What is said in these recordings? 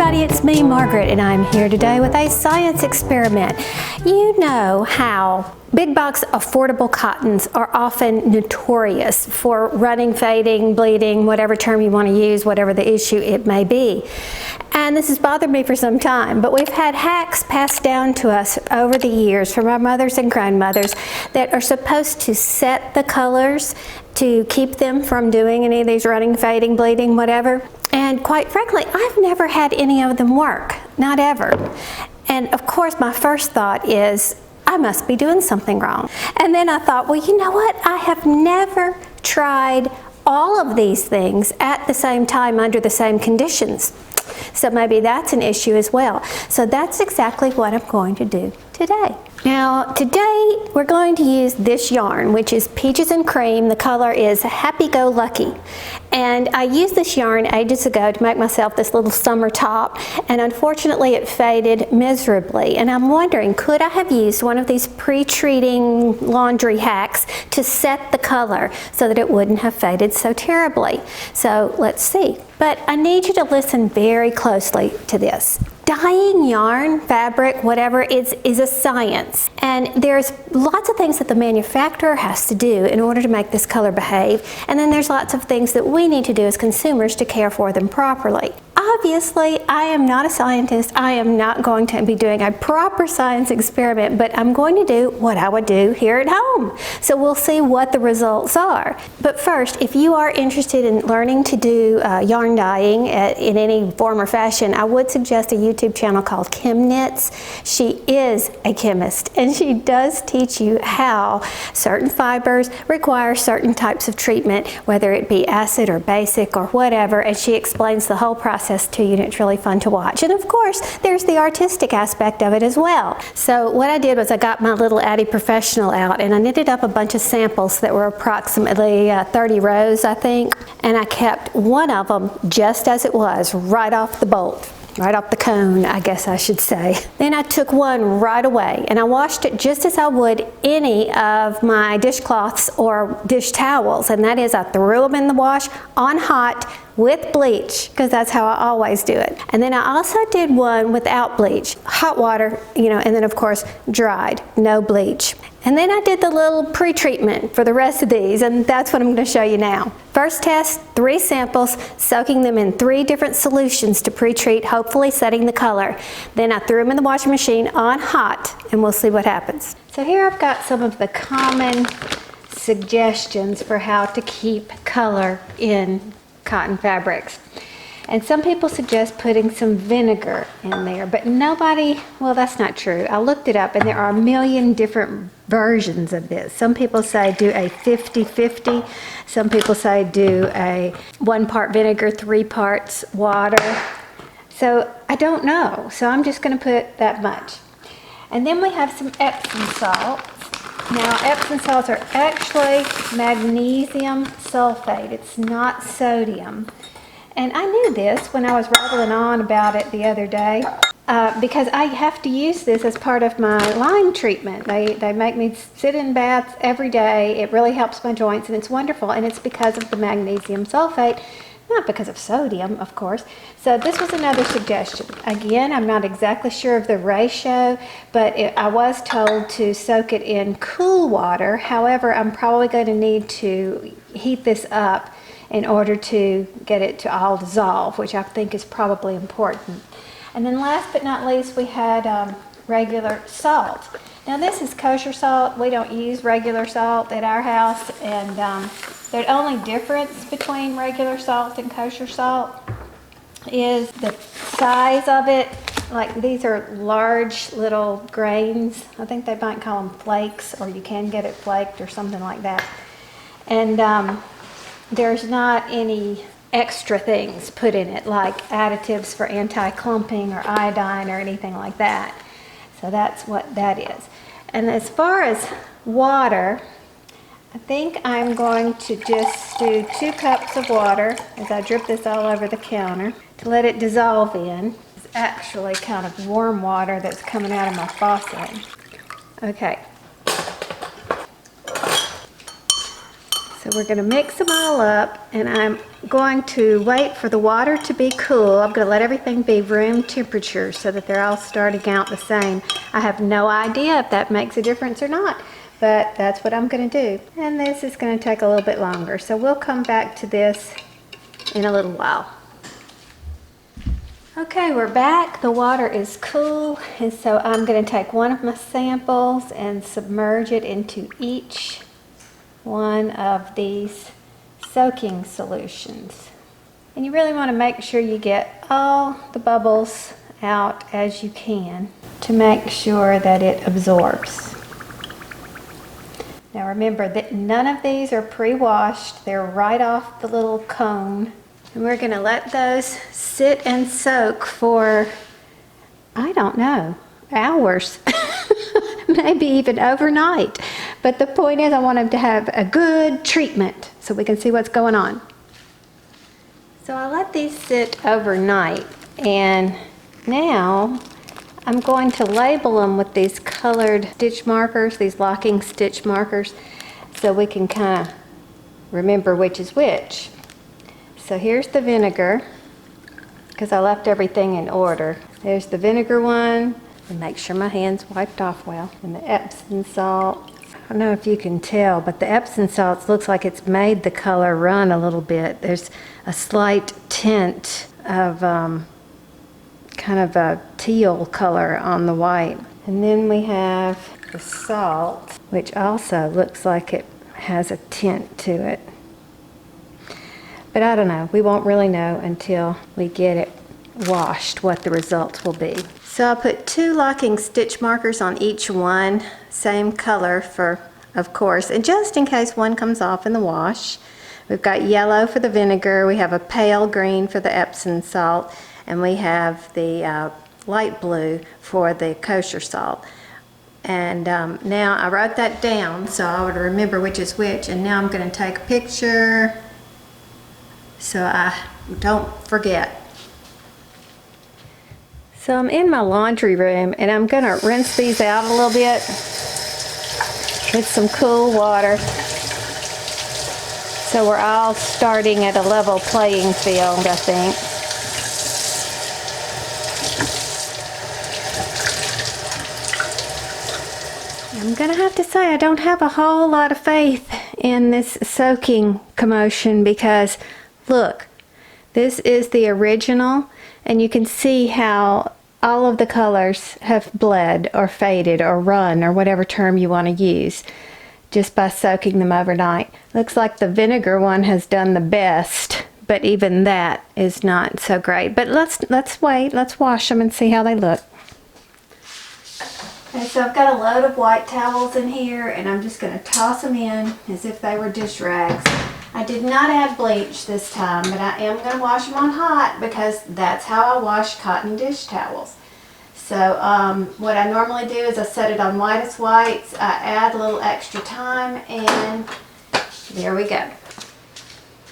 everybody, it's me, Margaret, and I'm here today with a science experiment. You know how big box affordable cottons are often notorious for running, fading, bleeding, whatever term you want to use, whatever the issue it may be. And this has bothered me for some time, but we've had hacks passed down to us over the years from our mothers and grandmothers that are supposed to set the colors to keep them from doing any of these running, fading, bleeding, whatever. And quite frankly, I've never had any of them work, not ever. And of course, my first thought is, I must be doing something wrong. And then I thought, well, you know what? I have never tried all of these things at the same time under the same conditions. So maybe that's an issue as well. So that's exactly what I'm going to do today. Now, today we're going to use this yarn, which is Peaches and Cream. The color is Happy Go Lucky. And I used this yarn ages ago to make myself this little summer top, and unfortunately it faded miserably. And I'm wondering, could I have used one of these pre-treating laundry hacks to set the color so that it wouldn't have faded so terribly? So let's see. But I need you to listen very closely to this. Dyeing yarn, fabric, whatever, is a science. And there's lots of things that the manufacturer has to do in order to make this color behave. And then there's lots of things that we need to do as consumers to care for them properly. Obviously, I am not a scientist. I am not going to be doing a proper science experiment, but I'm going to do what I would do here at home. So we'll see what the results are. But first, if you are interested in learning to do yarn dyeing in any form or fashion, I would suggest a YouTube channel called Kim Knits. She is a chemist, and she does teach you how certain fibers require certain types of treatment, whether it be acid or basic or whatever, and she explains the whole process to you, and it's really fun to watch. And of course, there's the artistic aspect of it as well. So what I did was I got my little Addy Professional out, and I knitted up a bunch of samples that were approximately 30 rows, I think, and I kept one of them just as it was, right off the bolt. Right off the cone, I guess I should say. Then I took one right away and I washed it just as I would any of my dishcloths or dish towels, and that is I threw them in the wash on hot with bleach, because that's how I always do it. And then I also did one without bleach, hot water, you know, and then of course dried, no bleach. And then I did the little pre-treatment for the rest of these, and that's what I'm going to show you now. First test, 3 samples, soaking them in 3 different solutions to pre-treat, hopefully setting the color. Then I threw them in the washing machine on hot, and we'll see what happens. So here I've got some of the common suggestions for how to keep color in cotton fabrics. And some people suggest putting some vinegar in there, but nobody, well, that's not true. I looked it up and there are a million different versions of this. Some people say do a 50-50. Some people say do a 1 part vinegar, 3 parts water. So I don't know. So I'm just going to put that much. And then we have some Epsom salts. Now, Epsom salts are actually magnesium sulfate. It's not sodium. And I knew this when I was rattling on about it the other day because I have to use this as part of my line treatment. They make me sit in baths every day. It really helps my joints, and it's wonderful. And it's because of the magnesium sulfate, not because of sodium, of course. So this was another suggestion. Again, I'm not exactly sure of the ratio, but I was told to soak it in cool water. However, I'm probably going to need to heat this up in order to get it to all dissolve, which I think is probably important. And then last but not least, we had regular salt. Now this is kosher salt. We don't use regular salt at our house, and the only difference between regular salt and kosher salt is the size of it. Like these are large little grains. I think they might call them flakes, or you can get it flaked or something like that. And there's not any extra things put in it, like additives for anti-clumping or iodine or anything like that. So that's what that is. And as far as water, I think I'm going to just do 2 cups of water as I drip this all over the counter to let it dissolve in. It's actually kind of warm water that's coming out of my faucet. Okay. So we're going to mix them all up, and I'm going to wait for the water to be cool. I'm going to let everything be room temperature so that they're all starting out the same. I have no idea if that makes a difference or not, but that's what I'm going to do. And this is going to take a little bit longer, so we'll come back to this in a little while. Okay, we're back. The water is cool, and so I'm going to take one of my samples and submerge it into each one of these soaking solutions. And you really want to make sure you get all the bubbles out as you can to make sure that it absorbs. Now remember that none of these are pre-washed. They're right off the little cone. And we're going to let those sit and soak for, I don't know, hours. Maybe even overnight. But the point is I want them to have a good treatment so we can see what's going on. So I let these sit overnight, and now I'm going to label them with these colored stitch markers, these locking stitch markers, so we can kind of remember which is which. So here's the vinegar, because I left everything in order. There's the vinegar one, and make sure my hand's wiped off well. And the Epsom salt. I don't know if you can tell, but the Epsom salt looks like it's made the color run a little bit. There's a slight tint of kind of a teal color on the white. And then we have the salt, which also looks like it has a tint to it. But I don't know. We won't really know until we get it washed what the results will be. So I'll put 2 locking stitch markers on each one, same color for, of course, and just in case one comes off in the wash. We've got yellow for the vinegar, we have a pale green for the Epsom salt, and we have the light blue for the kosher salt. And now I wrote that down so I would remember which is which, and now I'm going to take a picture so I don't forget. So I'm in my laundry room, and I'm going to rinse these out a little bit with some cool water so we're all starting at a level playing field, I think. I'm going to have to say I don't have a whole lot of faith in this soaking commotion because, look, this is the original, and you can see how all of the colors have bled or faded or run or whatever term you want to use just by soaking them overnight. Looks like the vinegar one has done the best, but even that is not so great. But let's wait, let's wash them and see how they look. Okay, so I've got a load of white towels in here, and I'm just going to toss them in as if they were dish rags. I did not add bleach this time, but I am going to wash them on hot because that's how I wash cotton dish towels. So what I normally do is I set it on whitest whites, I add a little extra time, and there we go.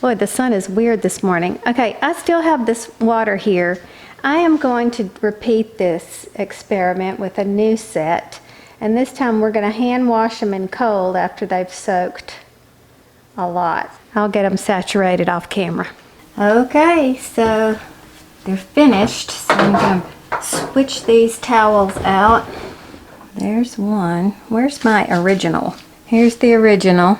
Boy, the sun is weird this morning. Okay, I still have this water here. I am going to repeat this experiment with a new set, and this time we're going to hand wash them in cold after they've soaked a lot. I'll get them saturated off camera. Okay, so they're finished, so I'm going to switch these towels out. There's one. Where's my original? Here's the original.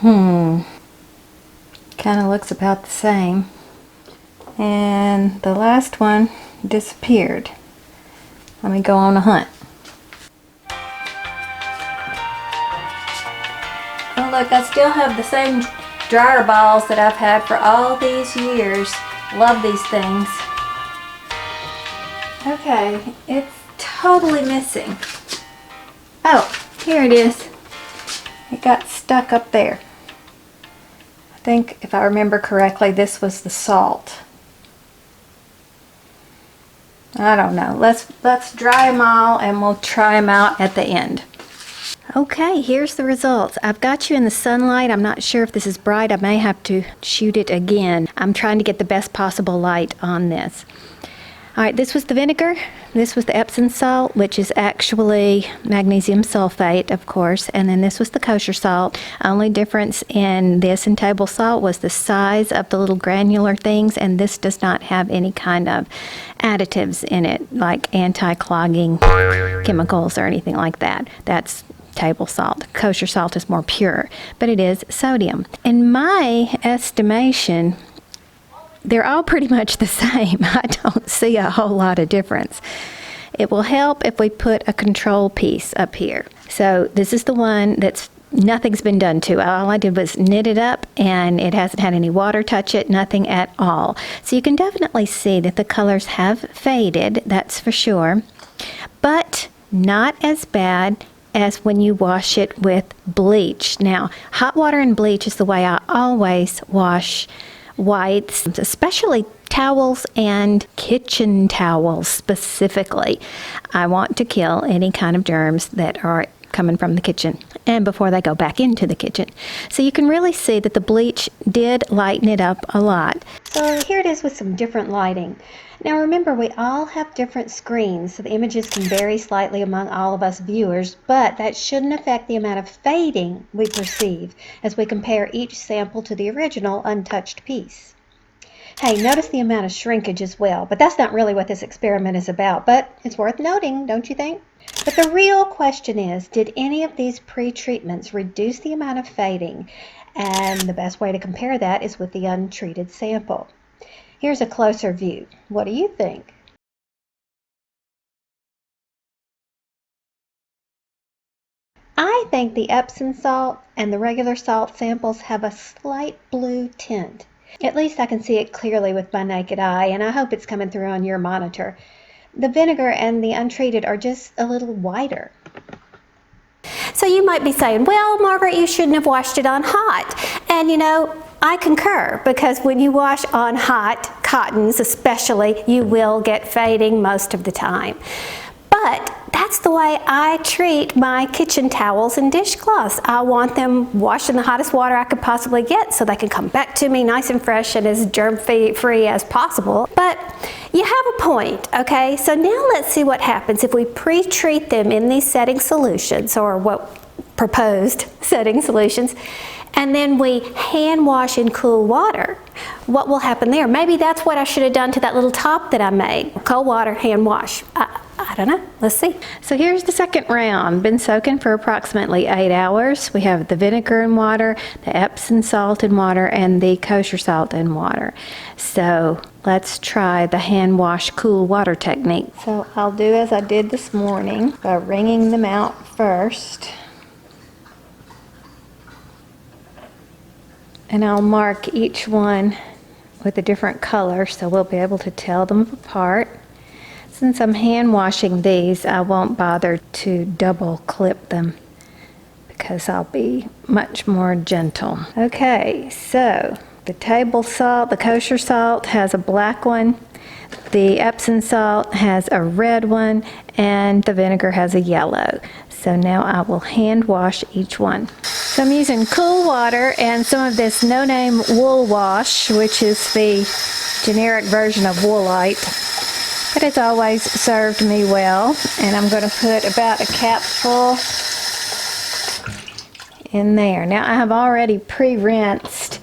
Kind of looks about the same. And the last one disappeared. Let me go on a hunt. Oh look, I still have the same dryer balls that I've had for all these years. Love these things. Okay, it's totally missing. Oh, here it is. It got stuck up there. I think, if I remember correctly, this was the salt. I don't know. Let's dry them all and we'll try them out at the end. Okay, here's the results. I've got you in the sunlight. I'm not sure if this is bright. I may have to shoot it again. I'm trying to get the best possible light on this. All right, this was the vinegar. This was the Epsom salt, which is actually magnesium sulfate, of course. And then this was the kosher salt. Only difference in this and table salt was the size of the little granular things, and this does not have any kind of additives in it, like anti-clogging chemicals or anything like that. That's table salt. Kosher salt is more pure, but it is sodium. In my estimation, they're all pretty much the same. I don't see a whole lot of difference. It will help if we put a control piece up here. So this is the one that's nothing's been done to. All I did was knit it up, and it hasn't had any water touch it, nothing at all. So you can definitely see that the colors have faded, that's for sure, but not as bad as when you wash it with bleach. Now, hot water and bleach is the way I always wash whites, especially towels and kitchen towels specifically. I want to kill any kind of germs that are coming from the kitchen and before they go back into the kitchen. So you can really see that the bleach did lighten it up a lot. So here it is with some different lighting. Now remember, we all have different screens, so the images can vary slightly among all of us viewers, but that shouldn't affect the amount of fading we perceive as we compare each sample to the original untouched piece. Hey, notice the amount of shrinkage as well, but that's not really what this experiment is about, but it's worth noting, don't you think? But the real question is, did any of these pre-treatments reduce the amount of fading? And the best way to compare that is with the untreated sample. Here's a closer view. What do you think? I think the Epsom salt and the regular salt samples have a slight blue tint. At least I can see it clearly with my naked eye, and I hope it's coming through on your monitor. The vinegar and the untreated are just a little whiter. So you might be saying, well, Margaret, you shouldn't have washed it on hot. And you know, I concur, because when you wash on hot cottons especially, you will get fading most of the time. But that's the way I treat my kitchen towels and dishcloths. I want them washed in the hottest water I could possibly get so they can come back to me nice and fresh and as germ-free as possible. But you have a point, okay? So now let's see what happens if we pre-treat them in these setting solutions, or what proposed setting solutions, and then we hand wash in cool water. What will happen there? Maybe that's what I should have done to that little top that I made. Cold water, hand wash. I don't know. Let's see. So here's the second round. Been soaking for approximately 8 hours. We have the vinegar and water, the Epsom salt and water, and the kosher salt and water. So let's try the hand wash cool water technique. So I'll do as I did this morning by wringing them out first. And I'll mark each one with a different color so we'll be able to tell them apart. Since I'm hand washing these, I won't bother to double clip them because I'll be much more gentle. Okay, so the table salt, the kosher salt, has a black one. The Epsom salt has a red one, and the vinegar has a yellow. So now I will hand wash each one. So I'm using cool water and some of this no-name wool wash, which is the generic version of Woolite. But it's always served me well. And I'm going to put about a capful in there. Now I have already pre-rinsed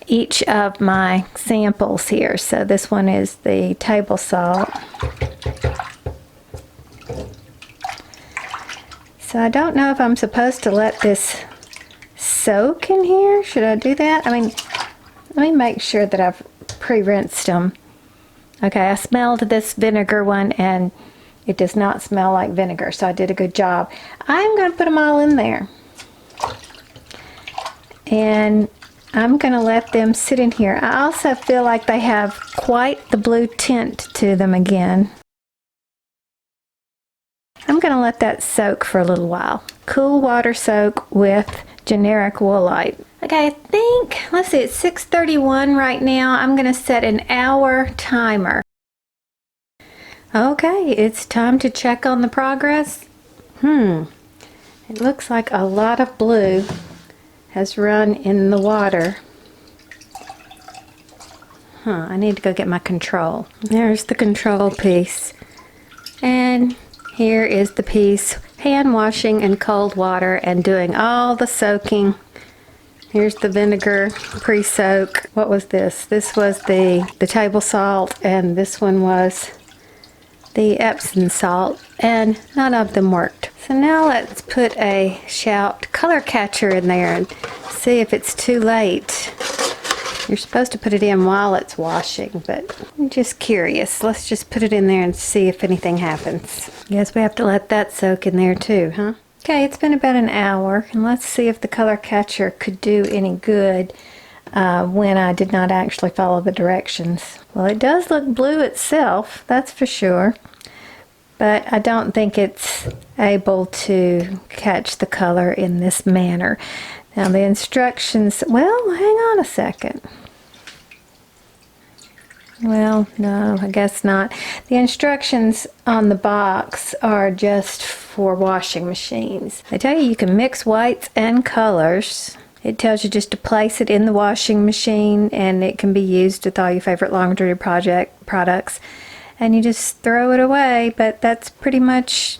each of my samples here. So this one is the table salt. So I don't know if I'm supposed to let this soak in here. Should I do that? I mean, let me make sure that I've pre-rinsed them. Okay, I smelled this vinegar one and it does not smell like vinegar, so I did a good job. I'm going to put them all in there. And I'm going to let them sit in here. I also feel like they have quite the blue tint to them again. I'm going to let that soak for a little while. Cool water soak with generic Woolite. Okay, I think, let's see, it's 6:31 right now. I'm going to set an hour timer. Okay, it's time to check on the progress. It looks like a lot of blue has run in the water. I need to go get my control. There's the control piece. And here is the piece, hand washing in cold water and doing all the soaking. Here's the vinegar pre-soak. What was this? This was the table salt, and this one was the Epsom salt, and none of them worked. So now let's put a Shout color catcher in there and see if it's too late. You're supposed to put it in while it's washing, but I'm just curious. Let's just put it in there and see if anything happens. Guess we have to let that soak in there too, huh? Okay, it's been about an hour, and let's see if the color catcher could do any good when I did not actually follow the directions. Well, it does look blue itself, that's for sure, but I don't think it's able to catch the color in this manner. Now the instructions, well, hang on a second. Well, no, I guess not. The instructions on the box are just for washing machines. They tell you can mix whites and colors. It tells you just to place it in the washing machine, and it can be used with all your favorite laundry products. And you just throw it away, but that's pretty much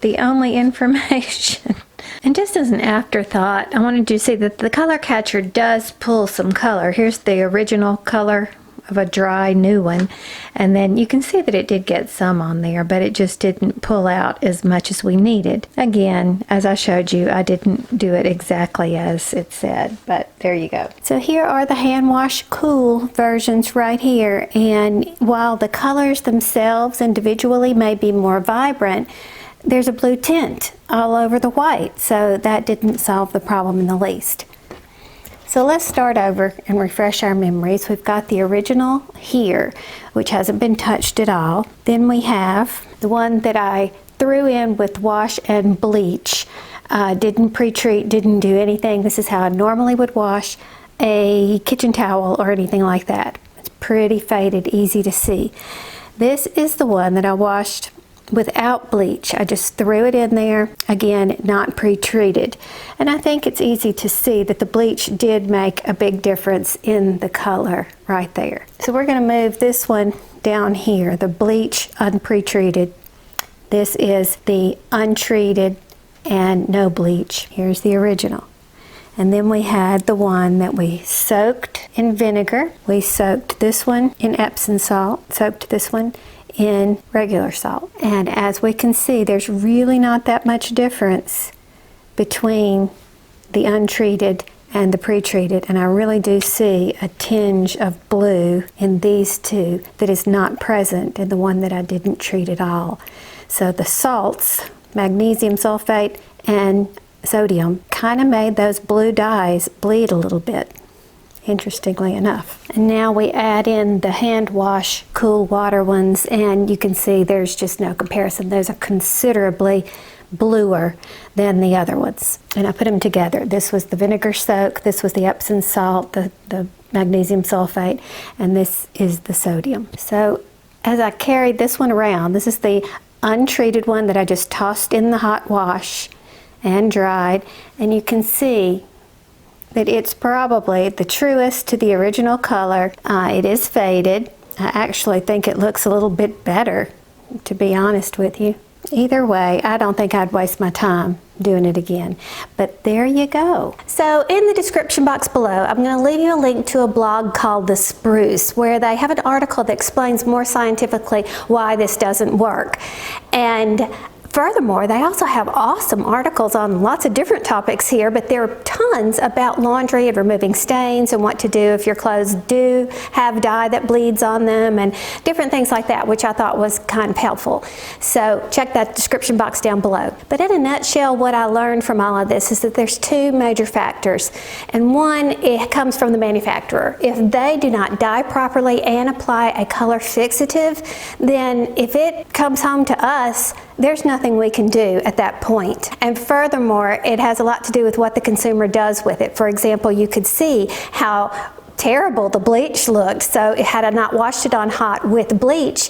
the only information. And just as an afterthought, I wanted you to see that the color catcher does pull some color. Here's the original color of a dry new one, and then you can see that it did get some on there, but it just didn't pull out as much as we needed. Again, as I showed you, I didn't do it exactly as it said, but there you go. So here are the hand wash cool versions right here, and while the colors themselves individually may be more vibrant, there's a blue tint all over the white, so that didn't solve the problem in the least. So let's start over and refresh our memories. We've got the original here, which hasn't been touched at all. Then we have the one that I threw in with wash and bleach. Didn't pre-treat, didn't do anything. This is how I normally would wash a kitchen towel or anything like that. It's pretty faded, easy to see. This is the one that I washed without bleach. I just threw it in there, again, not pre-treated. And I think it's easy to see that the bleach did make a big difference in the color right there. So we're going to move this one down here, the bleach unpretreated. This is the untreated and no bleach. Here's the original. And then we had the one that we soaked in vinegar. We soaked this one in Epsom salt, soaked this one in regular salt. And as we can see, there's really not that much difference between the untreated and the pre-treated, and I really do see a tinge of blue in these two that is not present in the one that I didn't treat at all. So the salts, magnesium sulfate and sodium, kind of made those blue dyes bleed a little bit, interestingly enough. And now we add in the hand wash cool water ones, and you can see there's just no comparison. Those are considerably bluer than the other ones. And I put them together. This was the vinegar soak, this was the Epsom salt, the magnesium sulfate, and this is the sodium. So as I carried this one around, this is the untreated one that I just tossed in the hot wash and dried, and you can see that it's probably the truest to the original color. It is faded. I actually think it looks a little bit better, to be honest with you. Either way, I don't think I'd waste my time doing it again. But there you go. So in the description box below, I'm going to leave you a link to a blog called The Spruce, where they have an article that explains more scientifically why this doesn't work. And furthermore, they also have awesome articles on lots of different topics here, but there are tons about laundry and removing stains and what to do if your clothes do have dye that bleeds on them and different things like that, which I thought was kind of helpful. So check that description box down below. But in a nutshell, what I learned from all of this is that there's two major factors. And one, it comes from the manufacturer. If they do not dye properly and apply a color fixative, then if it comes home to us, there's nothing we can do at that point. And furthermore, it has a lot to do with what the consumer does with it. For example, you could see how terrible the bleach looked. So had I not washed it on hot with bleach,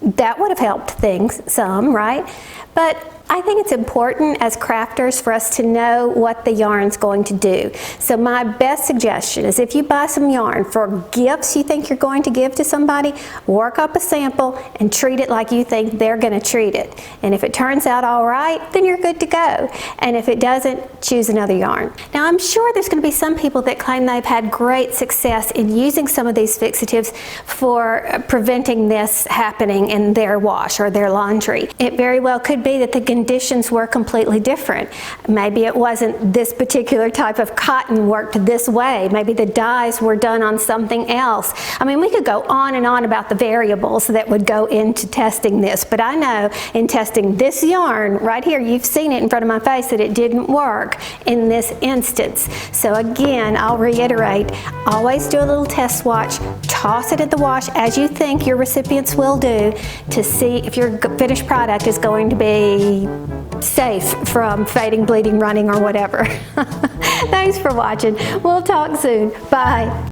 that would have helped things some, right? But I think it's important as crafters for us to know what the yarn's going to do. So my best suggestion is if you buy some yarn for gifts you think you're going to give to somebody, work up a sample and treat it like you think they're going to treat it. And if it turns out all right, then you're good to go. And if it doesn't, choose another yarn. Now I'm sure there's going to be some people that claim they've had great success in using some of these fixatives for preventing this happening in their wash or their laundry. It very well could be that the conditions were completely different. Maybe it wasn't this particular type of cotton worked this way. Maybe the dyes were done on something else. I mean, we could go on and on about the variables that would go into testing this, but I know in testing this yarn right here, you've seen it in front of my face, that it didn't work in this instance. So again, I'll reiterate, always do a little test swatch, toss it in the wash as you think your recipients will do to see if your finished product is going to be safe from fading, bleeding, running, or whatever. Thanks for watching. We'll talk soon. Bye.